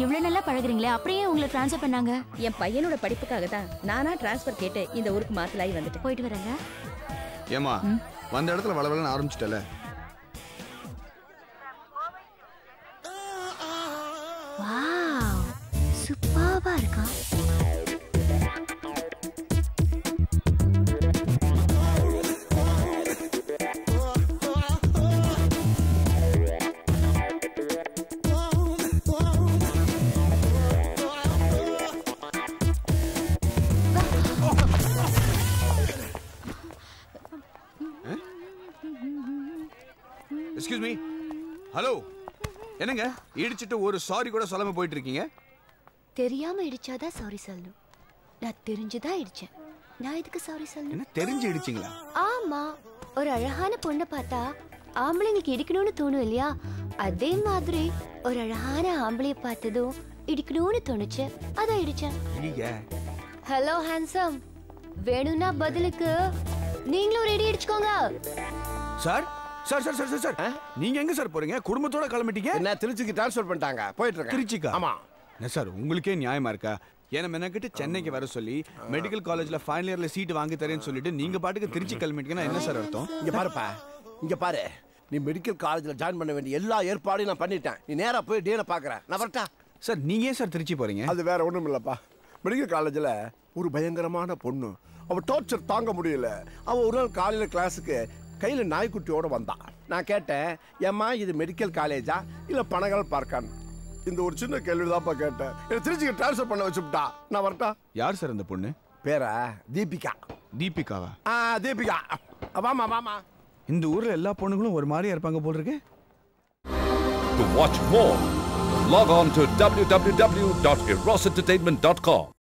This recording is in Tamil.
இவ்வளவு நல்லா பழகுறீங்களே, அப்படியே உங்களை ட்ரான்ஸ்ஃபர் பண்ணாங்க? என் பையனோட படிப்புக்காக தான் நானா ட்ரான்ஸ்ஃபர் கேட்டு இந்த ஊருக்கு மாத்தலாகி வந்துட்டேன். போயிட்டு வரேங்க. ஏமா வந்த இடத்துல வளவலன்னு ஆரம்பிச்சிட்டல. வாவ், சூப்பர்பா இருக்கா. Excuse me. ஹலோ, என்னங்க இடிச்சிட்டு ஒரு சாரி கூட சொல்லாம போயிட்டு இருக்கீங்க? தெரியாம இடிச்சாதான் சாரி சொல்லணும். நான் தெரிஞ்சுதான் இடிச்சேன். நான் இதுக்கு சாரி சொல்லணும். என்ன தெரிஞ்சு இடிச்சீங்களா? ஆமா, ஒரு அழகான பொண்ணை பார்த்தா ஆம்பளைங்களுக்கு இடிக்கணும்னு தோணும் இல்லையா? அதே மாதிரி ஒரு அழகான ஆம்பளைய பார்த்ததும் இடிக்கணும்னு தோணுச்சு, அதான் இடிச்சேன். ஹலோ ஹேண்ட்ஸம், வேணும்னா பதிலுக்கு நீங்களும் ஒரு இடி இடிச்சுக்கோங்க. Sir sir sir sir sir நீங்க எங்க சார் போறீங்க? குடும்பத்தோட கிளம்பிட்டீங்க? என்ன திருச்சிக்கு ட்ரான்ஸ்ஃபர் பண்ணிட்டாங்க, போயிட்டு இருக்கேன். திருச்சிக்கா? ஆமா. என்ன சார் உங்களுக்கே நியாயமா இருக்கா? ஏன்னா மெனக்கிட்டு சென்னைக்கு வர சொல்லி மெடிக்கல் காலேஜ்ல ஃபைனல் இயர்ல சீட் வாங்கி தரேன்னு சொல்லிட்டு நீங்க பாட்டுக்கு திருச்சி கிளம்பிட்டீங்கன்னா என்ன சார் அர்த்தம்? இங்க பாருப்பா, இங்க பாரு, நீ மெடிக்கல் காலேஜ்ல ஜாயின் பண்ண வேண்டிய எல்லா ஏற்பாடையும் நான் பண்ணிட்டேன். நீ நேரா போய் டேனை பாக்குறேன். நான் வரட்டா? சார் நீங்க ஏன் சார் திருச்சி போறீங்க? அது வேற ஒண்ணும் இல்லப்பா. மெடிக்கல் காலேஜ்ல ஒரு பயங்கரமான பொண்ணு, அவ டார்ச்சர் தாங்க முடியல. அவ ஒரு நாள் காலையில கிளாஸுக்கு கையில நாய்க்குட்டியோட வந்தான். நான் கேட்டேன், ஏம்மா இது மெடிக்கல் காலேஜா இல்ல பனகல் பார்க்கான்னு. இந்த ஒரு சின்ன கேள்விதான்ப்பா கேட்டேன். என்ன திருச்சிக்கு ட்ரான்ஸ்ஃபர் பண்ண வச்சுட்டா. நான் வரட்டா? யார் சார் அந்த பொண்ணு? பேரா தீபிகா. தீபிகாவா? தீபிகா. வாமா வாமா. இந்த ஊர்ல எல்லா பொண்ணுங்களும் ஒரு மாதிரியா இருப்பாங்க போல இருக்கு. To watch more, log on to www.erosentertainment.com.